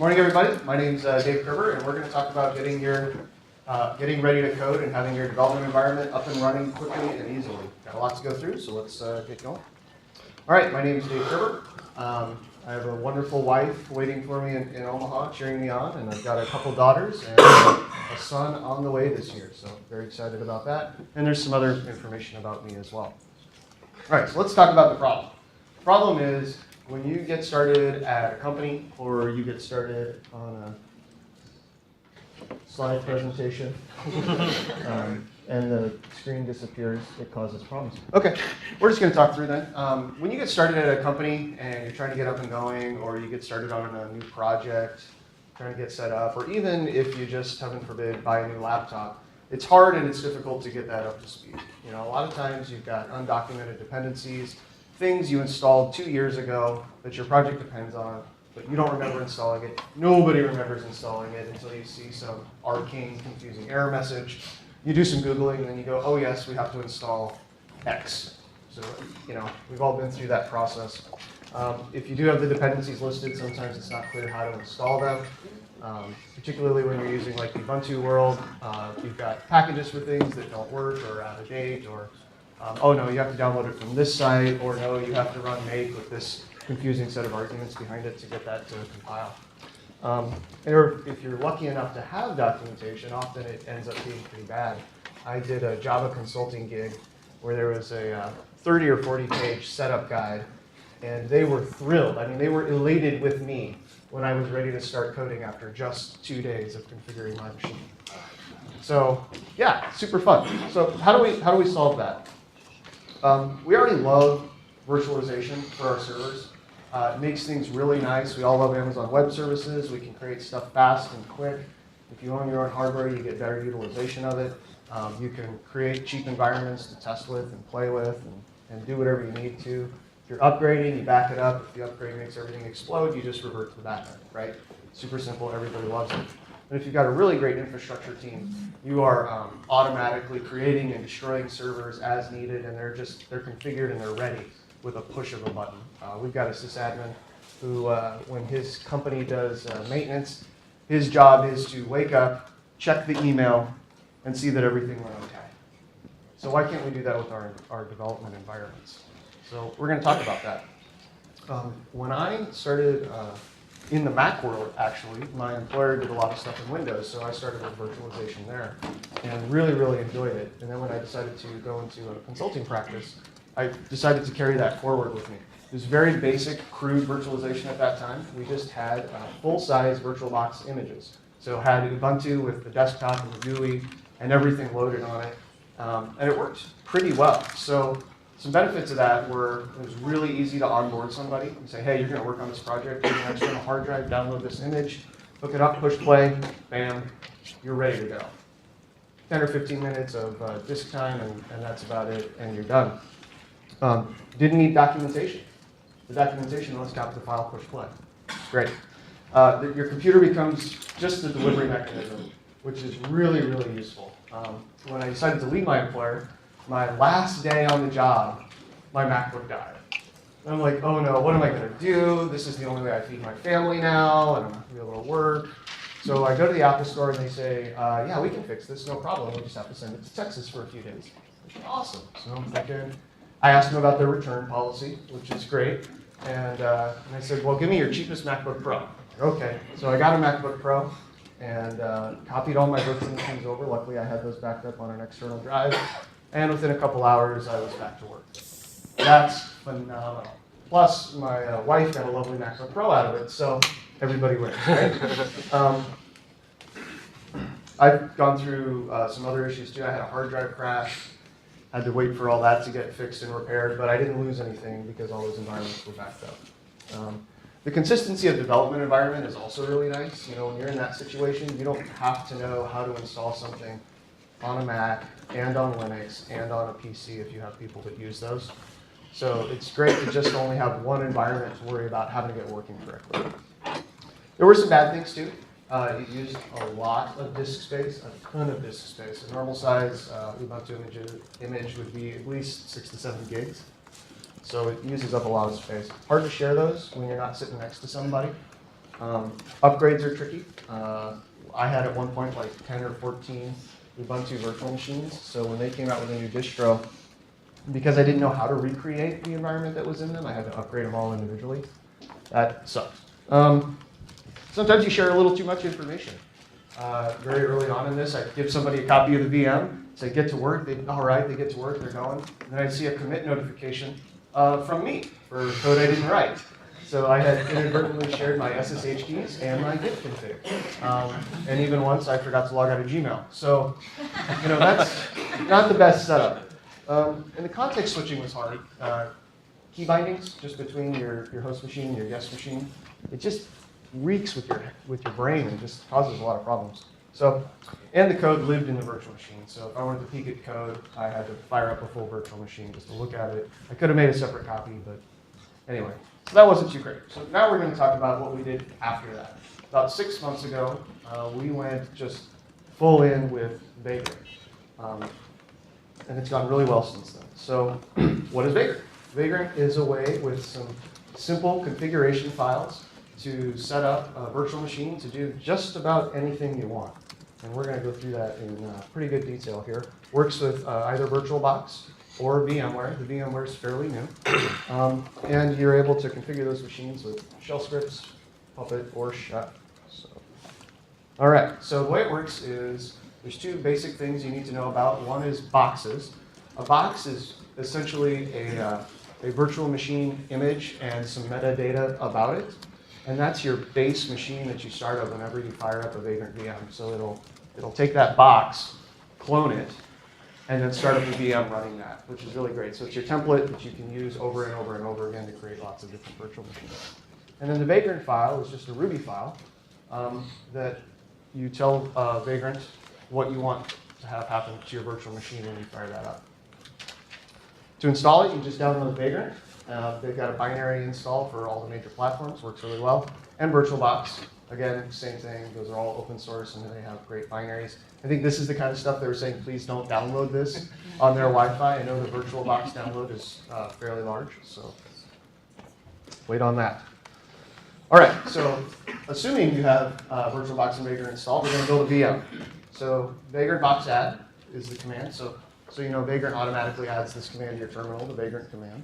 Morning, everybody. My name's Dave Kerber, and we're going to talk about getting ready to code and having your development environment up and running quickly and easily. Got a lot to go through, so let's get going. All right, my name is Dave Kerber. I have a wonderful wife waiting for me in Omaha, cheering me on, and I've got a couple daughters and a son on the way this year, so very excited about that. And there's some other information about me as well. All right, so let's talk about the problem. The problem is when you get started at a company or you get started on a slide presentation and the screen disappears, it causes problems. Okay, we're just going to talk through then. When you get started at a company and you're trying to get up and going, or you get started on a new project, trying to get set up, or even if you just, heaven forbid, buy a new laptop, it's hard and it's difficult to get that up to speed. You know, a lot of times you've got undocumented dependencies, things you installed 2 years ago that your project depends on, but you don't remember installing it. Nobody remembers installing it until you see some arcane, confusing error message. You do some Googling, and then you go, oh yes, we have to install X. So, you know, we've all been through that process. If you do have the dependencies listed, sometimes it's not clear how to install them. Particularly when you're using like the Ubuntu world, you've got packages for things that don't work or are out of date, or oh no, you have to download it from this site, or no, you have to run make with this confusing set of arguments behind it to get that to compile. Or if you're lucky enough to have documentation, often it ends up being pretty bad. I did a Java consulting gig where there was a 30 or 40 page setup guide, and they were thrilled. I mean, they were elated with me when I was ready to start coding after just 2 days of configuring my machine. So yeah, super fun. So how do we solve that? We already love virtualization for our servers. It makes things really nice. We all love Amazon Web Services. We can create stuff fast and quick. If you own your own hardware, you get better utilization of it. You can create cheap environments to test with and play with and do whatever you need to. If you're upgrading, you back it up. If the upgrade makes everything explode, you just revert to the backend, right? Super simple. Everybody loves it. And if you've got a really great infrastructure team, you are automatically creating and destroying servers as needed, and they're configured and they're ready with a push of a button. We've got a sysadmin who, when his company does maintenance, his job is to wake up, check the email, and see that everything went okay. So why can't we do that with our development environments? So we're going to talk about that. When I started in the Mac world, actually, my employer did a lot of stuff in Windows, so I started with virtualization there and really, really enjoyed it. And then when I decided to go into a consulting practice, I decided to carry that forward with me. It was very basic, crude virtualization at that time. We just had full-size VirtualBox images. So had Ubuntu with the desktop and the GUI and everything loaded on it. And it worked pretty well. So some benefits of that were it was really easy to onboard somebody and say, hey, you're going to work on this project. Here's an external hard drive, download this image, hook it up, push play, bam, you're ready to go. 10 or 15 minutes of disk time, and that's about it, and you're done. Didn't need documentation. The documentation, let's copy the file, push play. Great. Your computer becomes just the delivery mechanism, which is really, really useful. When I decided to leave my employer, my last day on the job, my MacBook died. And I'm like, oh no, what am I going to do? This is the only way I feed my family now, and I'm not going to be able to work. So I go to the Apple Store, and they say, yeah, we can fix this, no problem. We just have to send it to Texas for a few days. Awesome. So I'm thinking, I asked them about their return policy, which is great. And I said, well, give me your cheapest MacBook Pro. Okay. So I got a MacBook Pro and copied all my virtual machines over. Luckily, I had those backed up on an external drive. And within a couple hours, I was back to work. That's phenomenal. Plus, my wife got a lovely MacBook Pro out of it, so everybody wins, right? I've gone through some other issues too. I had a hard drive crash. Had to wait for all that to get fixed and repaired, but I didn't lose anything because all those environments were backed up. The consistency of development environment is also really nice. You know, when you're in that situation, you don't have to know how to install something on a Mac and on Linux and on a PC if you have people that use those. So it's great to just only have one environment to worry about having it working correctly. There were some bad things too. It used a lot of disk space, a ton of disk space. A normal size Ubuntu image would be at least 6 to 7 gigs. So it uses up a lot of space. Hard to share those when you're not sitting next to somebody. Upgrades are tricky. I had at one point like 10 or 14 Ubuntu virtual machines. So when they came out with a new distro, because I didn't know how to recreate the environment that was in them, I had to upgrade them all individually. That sucks. Sometimes you share a little too much information. Very early on in this, I'd give somebody a copy of the VM, say get to work, all right, they get to work, they're going. And then I'd see a commit notification from me for code I didn't write. So I had inadvertently shared my SSH keys and my git config. And even once I forgot to log out of Gmail. So, that's not the best setup. And the context switching was hard. Key bindings just between your host machine and your guest machine. It just reeks with your brain and just causes a lot of problems. So, and the code lived in the virtual machine. So if I wanted to peek at code, I had to fire up a full virtual machine just to look at it. I could have made a separate copy, but anyway. So that wasn't too great. So now we're going to talk about what we did after that. About 6 months ago, we went just full in with Vagrant. And it's gone really well since then. So what is Vagrant? Vagrant is a way with some simple configuration files to set up a virtual machine to do just about anything you want. And we're going to go through that in pretty good detail here. Works with either VirtualBox or VMware. The VMware is fairly new. And you're able to configure those machines with shell scripts, Puppet, or Chef. So, all right, so the way it works is there's two basic things you need to know about. One is boxes. A box is essentially a virtual machine image and some metadata about it. And that's your base machine that you start up whenever you fire up a Vagrant VM. So it'll take that box, clone it, and then start up a VM running that, which is really great. So it's your template that you can use over and over and over again to create lots of different virtual machines. And then the Vagrant file is just a Ruby file that you tell Vagrant what you want to have happen to your virtual machine when you fire that up. To install it, you just download Vagrant. They've got a binary install for all the major platforms, works really well. And VirtualBox, again, same thing. Those are all open source and they have great binaries. I think this is the kind of stuff they were saying, please don't download this on their Wi-Fi. I know the VirtualBox download is fairly large, so wait on that. All right, so assuming you have VirtualBox and Vagrant installed, we're going to build a VM. So Vagrant Box Add is the command. So Vagrant automatically adds this command to your terminal, the Vagrant command.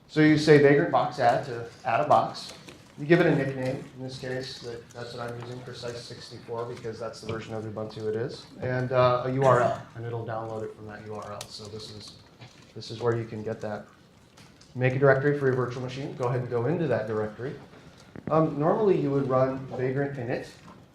So you say Vagrant Box Add to add a box. You give it a nickname. In this case, that's what I'm using, Precise64, because that's the version of Ubuntu it is. And a URL, and it'll download it from that URL. So this is where you can get that. Make a directory for your virtual machine. Go ahead and go into that directory. Normally, you would run Vagrant init,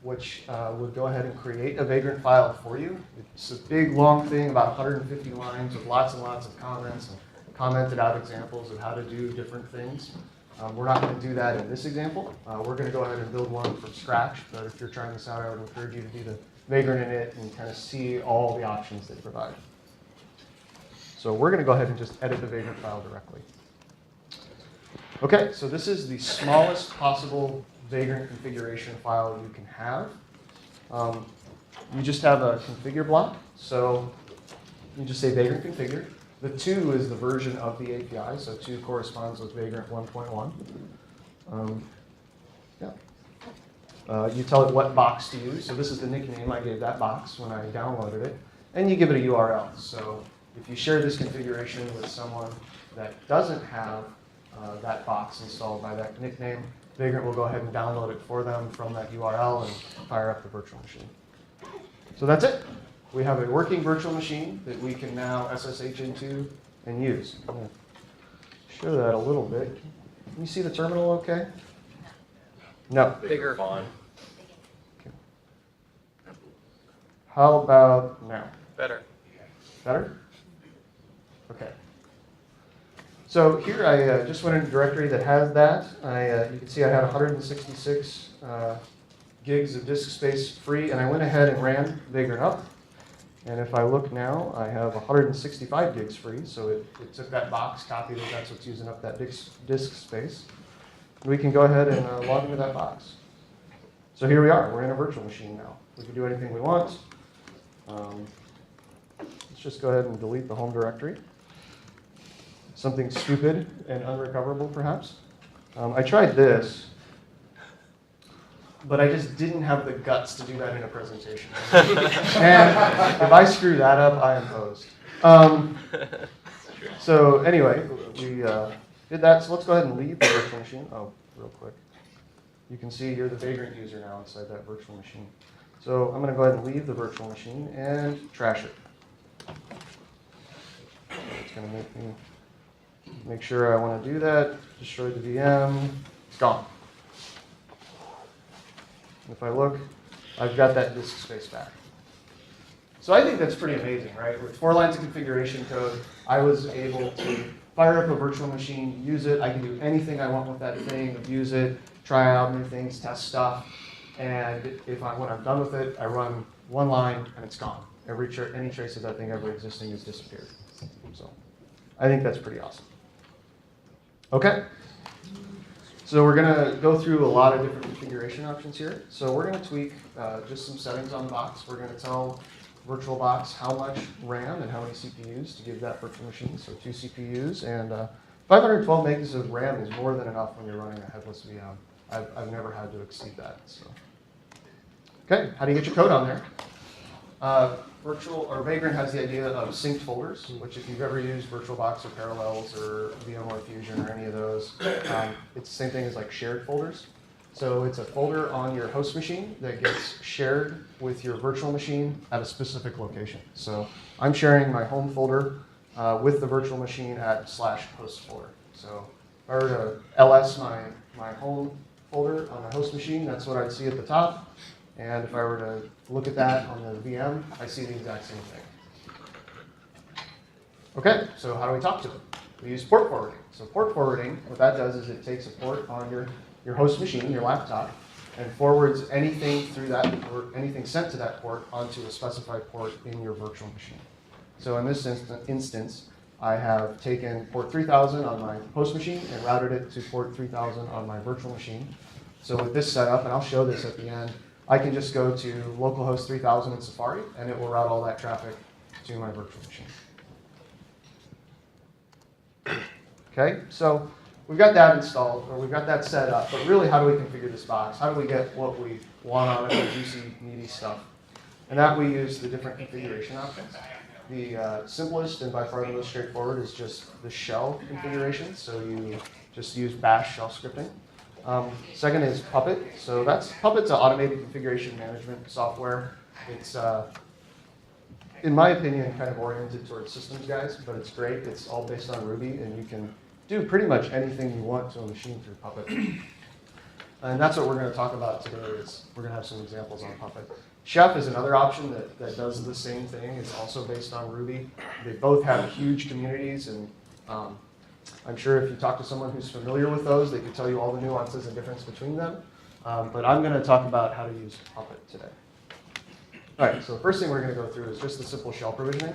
which would go ahead and create a Vagrant file for you. It's a big, long thing, about 150 lines with lots and lots of comments and commented out examples of how to do different things. We're not going to do that in this example. We're going to go ahead and build one from scratch, but if you're trying this out, I would encourage you to do the Vagrant init and kind of see all the options they provide. So we're going to go ahead and just edit the Vagrant file directly. Okay, so this is the smallest possible Vagrant configuration file you can have. You just have a configure block, so you just say Vagrant configure. The 2 is the version of the API, so 2 corresponds with Vagrant 1.1. You tell it what box to use. So this is the nickname I gave that box when I downloaded it. And you give it a URL. So if you share this configuration with someone that doesn't have that box installed by that nickname, Vagrant will go ahead and download it for them from that URL and fire up the virtual machine. So that's it. We have a working virtual machine that we can now SSH into and use. I'm going to show that a little bit. Can you see the terminal okay? No. Bigger font. Okay. How about now? Better. Better? Okay. So here I just went into a directory that has that. You can see I had 166 gigs of disk space free, and I went ahead and ran Vagrant up. And if I look now, I have 165 gigs free, so it took that box, copied it, that's what's using up that disk space. We can go ahead and log into that box. So here we are, we're in a virtual machine now. We can do anything we want. Let's just go ahead and delete the home directory. Something stupid and unrecoverable, perhaps. I tried this. but I just didn't have the guts to do that in a presentation. And if I screw that up, I am hosed. So anyway, we did that. So let's go ahead and leave the virtual machine. Oh, real quick. You can see you're the Vagrant user now inside that virtual machine. So I'm going to go ahead and leave the virtual machine and trash it. So it's going to make me make sure I want to do that. Destroy the VM. It's gone. If I look, I've got that disk space back. So I think that's pretty amazing, right? With 4 lines of configuration code, I was able to fire up a virtual machine, use it. I can do anything I want with that thing, abuse it, try out new things, test stuff. And when I'm done with it, I run 1 line and it's gone. Any trace of that thing ever existing has disappeared. So I think that's pretty awesome. Okay. So we're going to go through a lot of different configuration options here. So we're going to tweak just some settings on the box. We're going to tell VirtualBox how much RAM and how many CPUs to give that virtual machine. So 2 CPUs and 512 megs of RAM is more than enough when you're running a headless VM. I've never had to exceed that. So. Okay, how do you get your code on there? Vagrant has the idea of synced folders, which if you've ever used VirtualBox or Parallels or VMware Fusion or any of those, it's the same thing as like shared folders. So it's a folder on your host machine that gets shared with your virtual machine at a specific location. So I'm sharing my home folder with the virtual machine at /host folder. So if I were to ls my home folder on the host machine, that's what I'd see at the top. And if I were to look at that on the VM, I see the exact same thing. Okay, so how do we talk to it? We use port forwarding. So port forwarding, what that does is it takes a port on your host machine, your laptop, and forwards anything through that, or anything sent to that port onto a specified port in your virtual machine. So in this instance, I have taken port 3000 on my host machine and routed it to port 3000 on my virtual machine. So with this setup, and I'll show this at the end, I can just go to localhost 3000 in Safari, and it will route all that traffic to my virtual machine. Okay, so we've got that installed, or we've got that set up, but really how do we configure this box? How do we get what we want on it, the juicy, meaty stuff? And that we use the different configuration options. The simplest and by far the most straightforward is just the shell configuration, so you just use bash shell scripting. Second is Puppet. So Puppet's an automated configuration management software. It's, in my opinion, kind of oriented towards systems guys, but it's great. It's all based on Ruby, and you can do pretty much anything you want to a machine through Puppet. And that's what we're going to talk about today. We're going to have some examples on Puppet. Chef is another option that does the same thing. It's also based on Ruby. They both have huge communities, and I'm sure if you talk to someone who's familiar with those, they could tell you all the nuances and difference between them. But I'm going to talk about how to use Puppet today. All right, so the first thing we're going to go through is just the simple shell provisioning.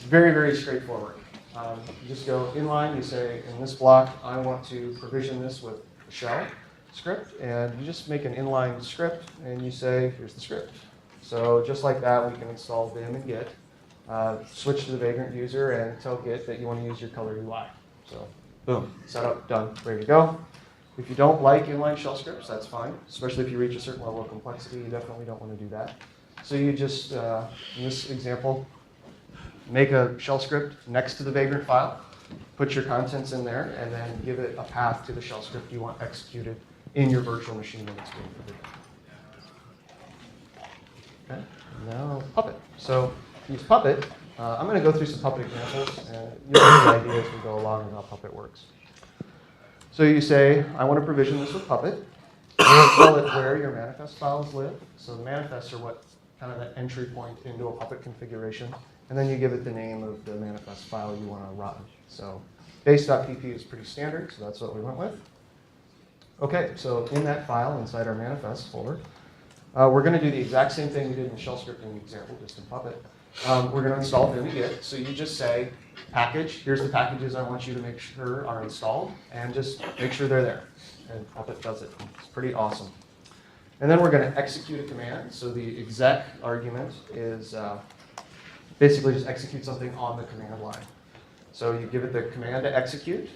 Very, very straightforward. You just go inline, you say, in this block, I want to provision this with a shell script, and you just make an inline script, and you say, here's the script. So just like that, we can install Vim and Git, switch to the Vagrant user, and tell Git that you want to use your color UI. So boom, setup, done, ready to go. If you don't like inline shell scripts, that's fine, especially if you reach a certain level of complexity, you definitely don't want to do that. So you just, in this example, make a shell script next to the Vagrant file, put your contents in there, and then give it a path to the shell script you want executed in your virtual machine when it's being provisioned. Okay, now Puppet. So use Puppet. I'm going to go through some Puppet examples, and you'll get the idea as we go along and how Puppet works. So you say, I want to provision this with Puppet. You tell it where your manifest files live. So the manifests are what kind of the entry point into a Puppet configuration. And then you give it the name of the manifest file you want to run. So base.pp is pretty standard, so that's what we went with. Okay, so in that file, inside our manifest folder, we're going to do the exact same thing we did in the shell scripting example, just in Puppet. We're going to install Vim and Git. So you just say, package, here's the packages I want you to make sure are installed, and just make sure they're there. And Puppet does it. It's pretty awesome. And then we're going to execute a command. So the exec argument is basically just execute something on the command line. So you give it the command to execute.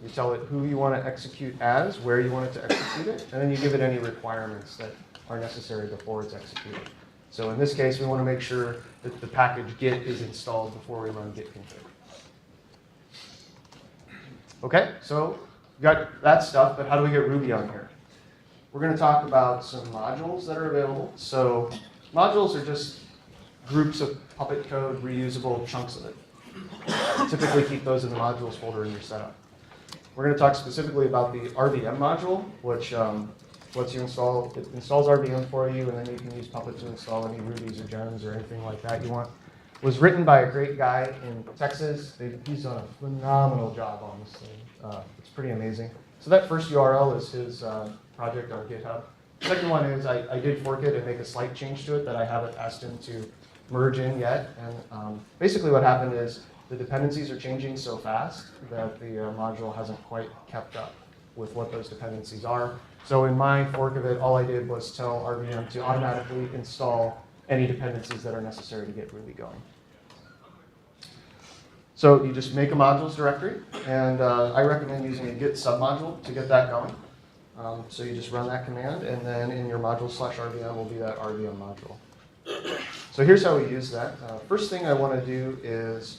You tell it who you want to execute as, where you want it to execute it, and then you give it any requirements that are necessary before it's executed. So in this case, we want to make sure that the package git is installed before we run git config. Okay, so we got that stuff, but how do we get Ruby on here? We're going to talk about some modules that are available. So modules are just groups of Puppet code, reusable chunks of it. Typically keep those in the modules folder in your setup. We're going to talk specifically about the RVM module, which lets you install, it installs RVM for you, and then you can use Puppet to install any Rubies or gems or anything like that you want. It was written by a great guy in Texas. He's done a phenomenal job on this thing. It's pretty amazing. So that first URL is his project on GitHub. The second one is I did fork it and make a slight change to it that I haven't asked him to merge in yet. And basically what happened is the dependencies are changing so fast that the module hasn't quite kept up with what those dependencies are. So in my fork of it, all I did was tell RVM to automatically install any dependencies that are necessary to get Ruby going. So you just make a modules directory, and I recommend using a git submodule to get that going. So you just run that command, and then in your module/RVM will be that RVM module. So here's how we use that. First thing I want to do is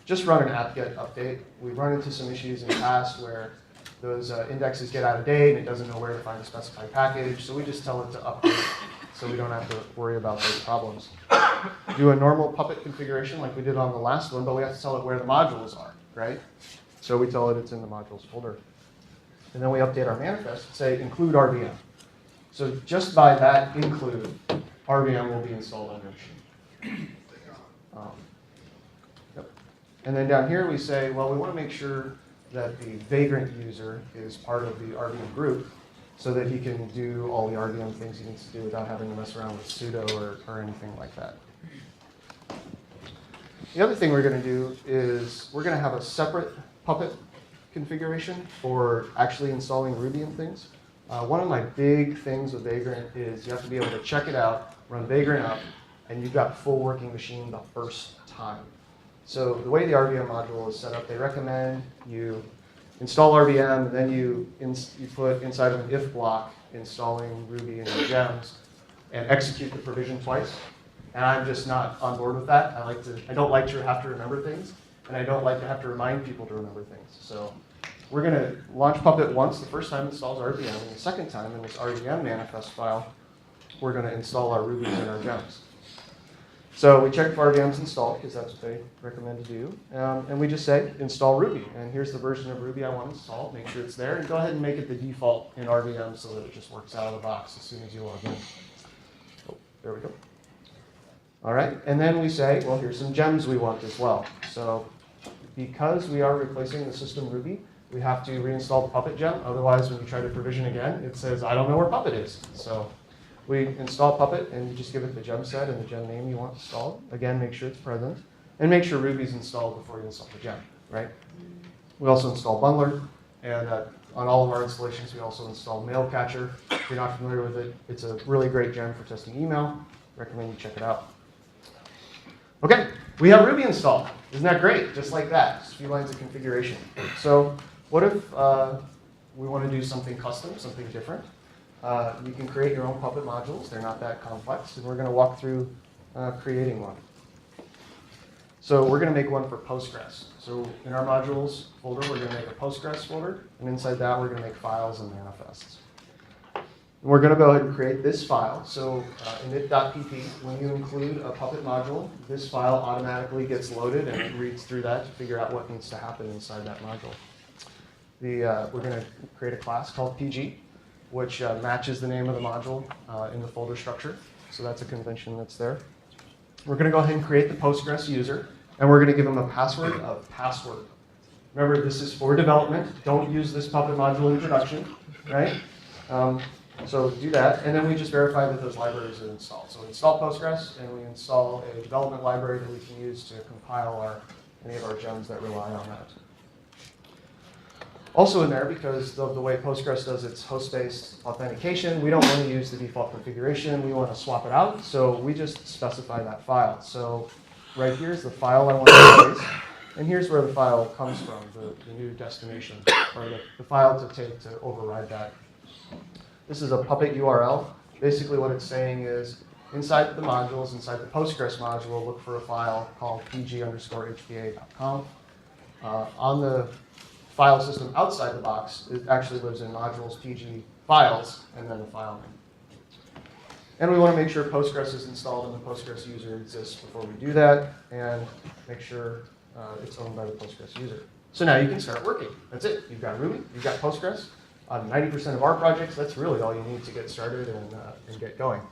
just run an aptget update. We've run into some issues in the past where those indexes get out of date and it doesn't know where to find a specified package, so we just tell it to update so we don't have to worry about those problems. Do a normal Puppet configuration like we did on the last one, but we have to tell it where the modules are, right? So we tell it it's in the modules folder. And then we update our manifest, say include RVM. So just by that include, RVM will be installed on your machine. Yep. And then down here we say, well, we want to make sure that the Vagrant user is part of the RVM group so that he can do all the RVM things he needs to do without having to mess around with sudo or anything like that. The other thing we're going to do is we're going to have a separate Puppet configuration for actually installing Ruby and things. One of my big things with Vagrant is you have to be able to check it out, run Vagrant up, and you've got full working machine the first time. So the way the RVM module is set up, they recommend you install RVM, and then you put inside of an if block installing Ruby and your gems, and execute the provision twice. And I'm just not on board with that. I don't like to have to remember things, and I don't like to have to remind people to remember things. So we're going to launch Puppet once. The first time it installs RVM, and the second time in this RVM manifest file, we're going to install our Rubies and our gems. So we check if RVM's installed, because that's what they recommend to do. And we just say, install Ruby. And here's the version of Ruby I want installed. Make sure it's there. And go ahead and make it the default in RVM so that it just works out of the box as soon as you log in. Oh, there we go. All right. And then we say, well, here's some gems we want as well. So because we are replacing the system Ruby, we have to reinstall the Puppet gem. Otherwise, when you try to provision again, it says, I don't know where Puppet is. So we install Puppet, and you just give it the gem set and the gem name you want installed. Again, make sure it's present. And make sure Ruby's installed before you install the gem, right? We also install Bundler. And on all of our installations, we also install Mailcatcher. If you're not familiar with it, it's a really great gem for testing email. Recommend you check it out. OK, we have Ruby installed. Isn't that great? Just like that. Just a few lines of configuration. So what if we want to do something custom, something different? You can create your own Puppet modules. They're not that complex. And we're going to walk through creating one. So we're going to make one for Postgres. So in our modules folder, we're going to make a Postgres folder. And inside that, we're going to make files and manifests. And we're going to go ahead and create this file. So init.pp, when you include a Puppet module, this file automatically gets loaded and it reads through that to figure out what needs to happen inside that module. We're going to create a class called PG, which matches the name of the module in the folder structure. So that's a convention that's there. We're going to go ahead and create the Postgres user, and we're going to give them a password of password. Remember, this is for development. Don't use this Puppet module in production, right? So do that, and then we just verify that those libraries are installed. So we install Postgres, and we install a development library that we can use to compile any of our gems that rely on that. Also in there, because of the way Postgres does its host-based authentication, we don't want to use the default configuration. We want to swap it out, so we just specify that file. So right here is the file I want to replace. And here's where the file comes from, the new destination, or the file to take to override that. This is a puppet URL. Basically what it's saying is, inside the modules, inside the Postgres module, look for a file called pg_hpa.conf. On the file system outside the box, it actually lives in modules pg files, and then the file name. And we want to make sure Postgres is installed and the Postgres user exists before we do that, and make sure it's owned by the Postgres user. So now you can start working. That's it. You've got Ruby, you've got Postgres. On 90% of our projects, that's really all you need to get started and get going.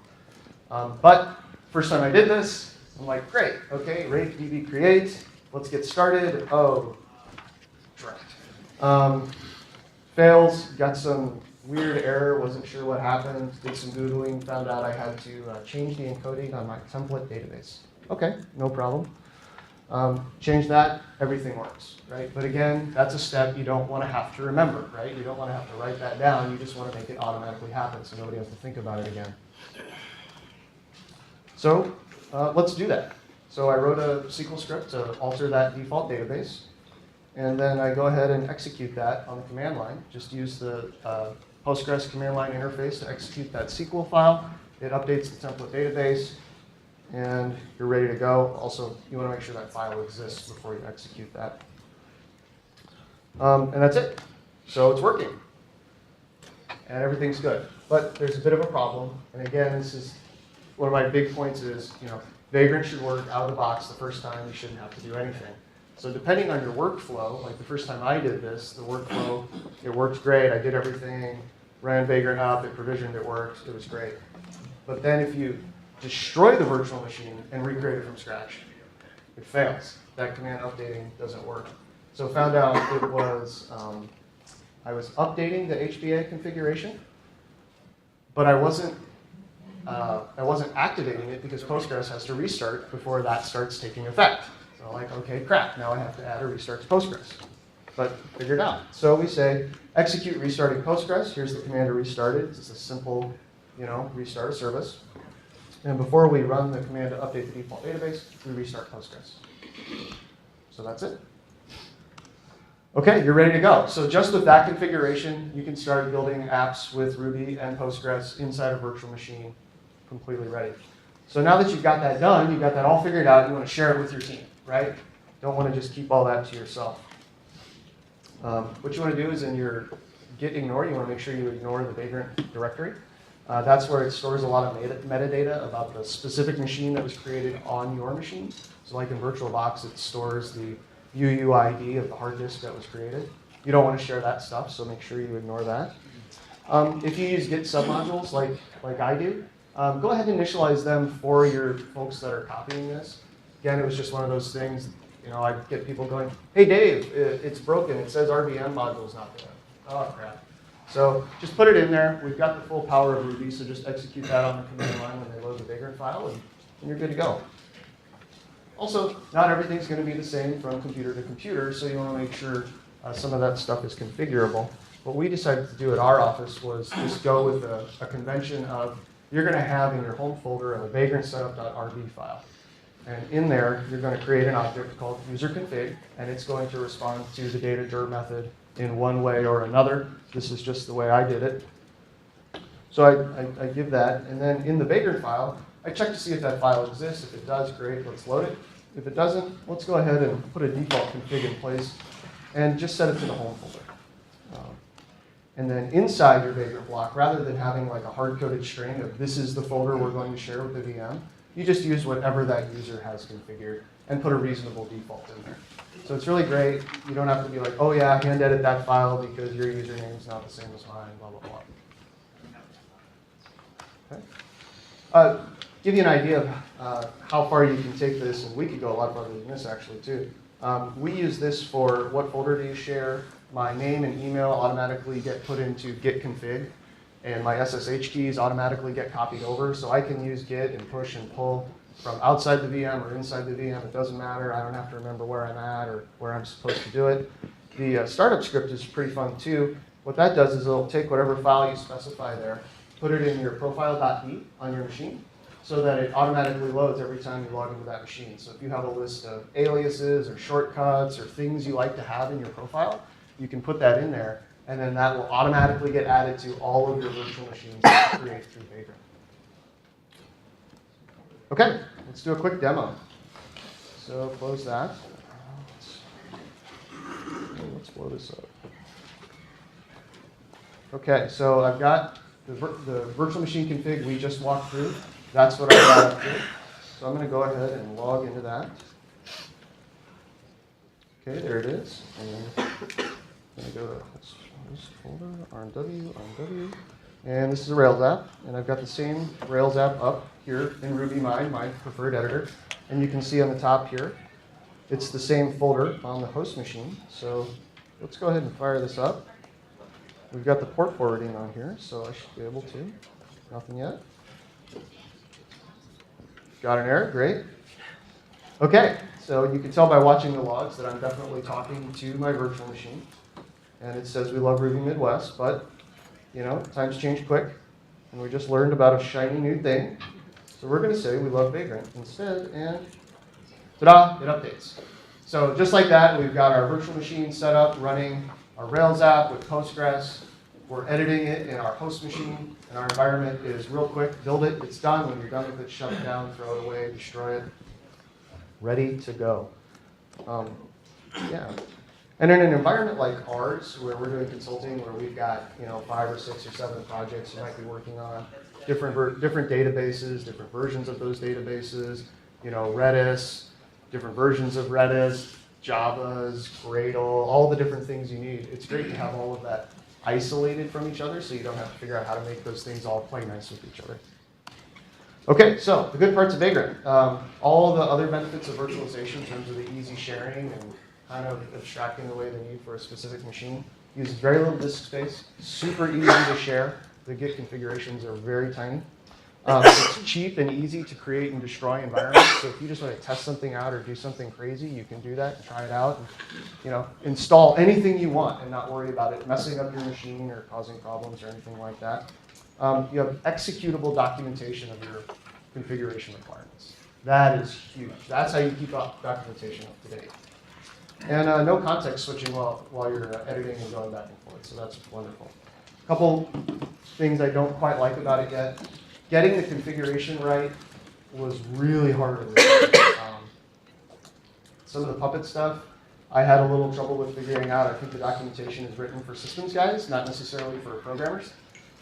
But first time I did this, I'm like, great, okay, rake db create, let's get started. Oh, direct. Fails, got some weird error, wasn't sure what happened, did some Googling, found out I had to change the encoding on my template database. Okay, no problem. Change that, everything works, right? But again, that's a step you don't want to have to remember, right? You don't want to have to write that down, you just want to make it automatically happen so nobody has to think about it again. So let's do that. So I wrote a SQL script to alter that default database, and then I go ahead and execute that on the command line. Just use the Postgres command line interface to execute that SQL file. It updates the template database, and you're ready to go. Also, you want to make sure that file exists before you execute that. And that's it. So it's working, and everything's good. But there's a bit of a problem, and again, this is one of my big points is, Vagrant should work out of the box the first time. You shouldn't have to do anything. So depending on your workflow, like the first time I did this, the workflow, it worked great. I did everything, ran Vagrant up, it provisioned, it worked, it was great. But then if you destroy the virtual machine and recreate it from scratch, it fails. That command updating doesn't work. So found out it was, I was updating the HBA configuration, but I wasn't activating it because Postgres has to restart before that starts taking effect. So I'm like, okay, crap, now I have to add a restart to Postgres. But figured out. So we say, execute restarting Postgres. Here's the command to restart it. It's a simple, restart a service. And before we run the command to update the default database, we restart Postgres. So that's it. Okay, you're ready to go. So just with that configuration, you can start building apps with Ruby and Postgres inside a virtual machine, completely ready. So now that you've got that done, you've got that all figured out, you want to share it with your team, right? Don't want to just keep all that to yourself. What you want to do is in your git ignore, you want to make sure you ignore the Vagrant directory. That's where it stores a lot of metadata about the specific machine that was created on your machine. So like in VirtualBox, it stores the UUID of the hard disk that was created. You don't want to share that stuff, so make sure you ignore that. If you use Git submodules like I do, go ahead and initialize them for your folks that are copying this. Again, it was just one of those things, I get people going, hey Dave, it's broken, it says RVM module's not there. Oh crap. So just put it in there. We've got the full power of Ruby, so just execute that on the command line when they load the Vagrant file, and you're good to go. Also, not everything's going to be the same from computer to computer, so you want to make sure some of that stuff is configurable. What we decided to do at our office was just go with a convention of, you're going to have in your home folder a vagrant setup.rb file. And in there, you're going to create an object called UserConfig, and it's going to respond to the data_dir method in one way or another. This is just the way I did it. So I give that, and then in the Vagrant file, I check to see if that file exists. If it does, great, let's load it. If it doesn't, let's go ahead and put a default config in place and just set it to the home folder. And then inside your Vagrant block, rather than having like a hard-coded string of this is the folder we're going to share with the VM, you just use whatever that user has configured and put a reasonable default in there. So it's really great. You don't have to be like, oh yeah, hand edit that file because your username is not the same as mine, blah, blah, blah. Okay. Give you an idea of how far you can take this, and we could go a lot farther than this actually too. We use this for what folder do you share. My name and email automatically get put into git config, and my SSH keys automatically get copied over, so I can use git and push and pull from outside the VM or inside the VM. It doesn't matter. I don't have to remember where I'm at or where I'm supposed to do it. The startup script is pretty fun too. What that does is it'll take whatever file you specify there, put it in your profile.d on your machine. so that it automatically loads every time you log into that machine. So if you have a list of aliases or shortcuts or things you like to have in your profile, you can put that in there, and then that will automatically get added to all of your virtual machines that you create through Vagrant. Okay, let's do a quick demo. So close that. Let's blow this up. Okay, so I've got the virtual machine config we just walked through. That's what I got up here. So I'm going to go ahead and log into that. Okay, there it is. And I'm going to go to this folder, RMW. And this is a Rails app. And I've got the same Rails app up here in RubyMine, my preferred editor. And you can see on the top here, it's the same folder on the host machine. So let's go ahead and fire this up. We've got the port forwarding on here, so I should be able to. Nothing yet. Got an error, great. Okay, so you can tell by watching the logs that I'm definitely talking to my virtual machine. And it says we love Ruby Midwest, but you know, times change quick. And we just learned about a shiny new thing. So we're going to say we love Vagrant instead, and ta-da, it updates. So just like that, we've got our virtual machine set up, running our Rails app with Postgres. We're editing it in our host machine, and our environment is real quick. Build it, it's done. When you're done with it, shut it down, throw it away, destroy it. Ready to go. Yeah. And in an environment like ours, where we're doing consulting, where we've got 5 or 6 or 7 projects you might be working on, different databases, different versions of those databases, Redis, different versions of Redis, Javas, Gradle, all the different things you need. It's great to have all of that isolated from each other so you don't have to figure out how to make those things all play nice with each other. Okay, so the good parts of Vagrant. All the other benefits of virtualization in terms of the easy sharing and kind of abstracting away the need for a specific machine. Uses very little disk space, super easy to share. The Git configurations are very tiny. It's cheap and easy to create and destroy environments. So if you just want to test something out or do something crazy, you can do that and try it out. And, install anything you want and not worry about it messing up your machine or causing problems or anything like that. You have executable documentation of your configuration requirements. That is huge. That's how you keep up documentation up to date. And no context switching while you're editing and going back and forth. So that's wonderful. A couple things I don't quite like about it yet. Getting the configuration right was really hard to do. Some of the Puppet stuff, I had a little trouble with figuring out. I think the documentation is written for systems guys, not necessarily for programmers.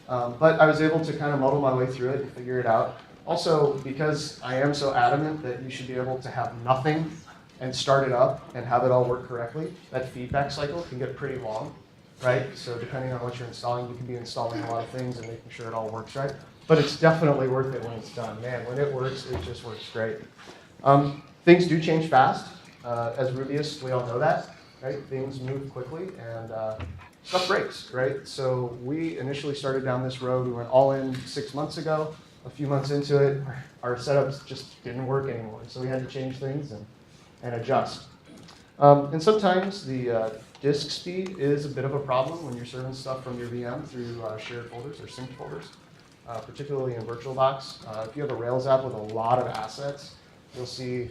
But I was able to kind of muddle my way through it and figure it out. Also, because I am so adamant that you should be able to have nothing and start it up and have it all work correctly, that feedback cycle can get pretty long, right? So depending on what you're installing, you can be installing a lot of things and making sure it all works right. But it's definitely worth it when it's done. Man, when it works, it just works great. Things do change fast. As Rubyists, we all know that, right? Things move quickly and stuff breaks, right? So we initially started down this road. We went all in 6 months ago. A few months into it, our setups just didn't work anymore. So we had to change things and adjust. And sometimes the disk speed is a bit of a problem when you're serving stuff from your VM through shared folders or synced folders. Particularly in VirtualBox. If you have a Rails app with a lot of assets, you'll see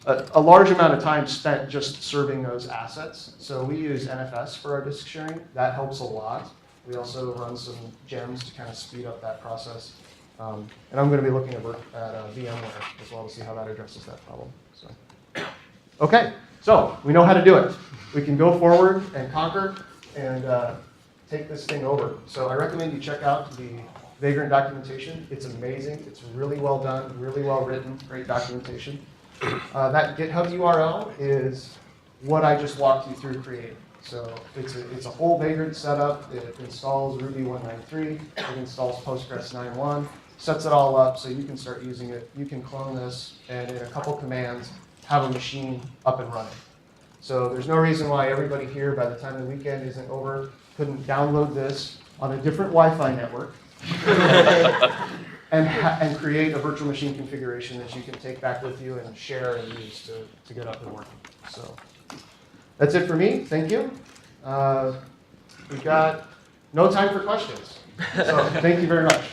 a large amount of time spent just serving those assets. So we use NFS for our disk sharing. That helps a lot. We also run some gems to kind of speed up that process. And I'm going to be looking at VMware as well to see how that addresses that problem. So, okay, so we know how to do it. We can go forward and conquer and take this thing over. So I recommend you check out the Vagrant documentation. It's amazing. It's really well done, really well written, great documentation. That GitHub URL is what I just walked you through creating. So it's a whole Vagrant setup. It installs Ruby 193. It installs Postgres 9.1. Sets it all up so you can start using it. You can clone this and in a couple commands have a machine up and running. So there's no reason why everybody here, by the time the weekend isn't over, couldn't download this on a different Wi-Fi network and create a virtual machine configuration that you can take back with you and share and use to get up and working. So that's it for me. Thank you. We've got no time for questions. So thank you very much.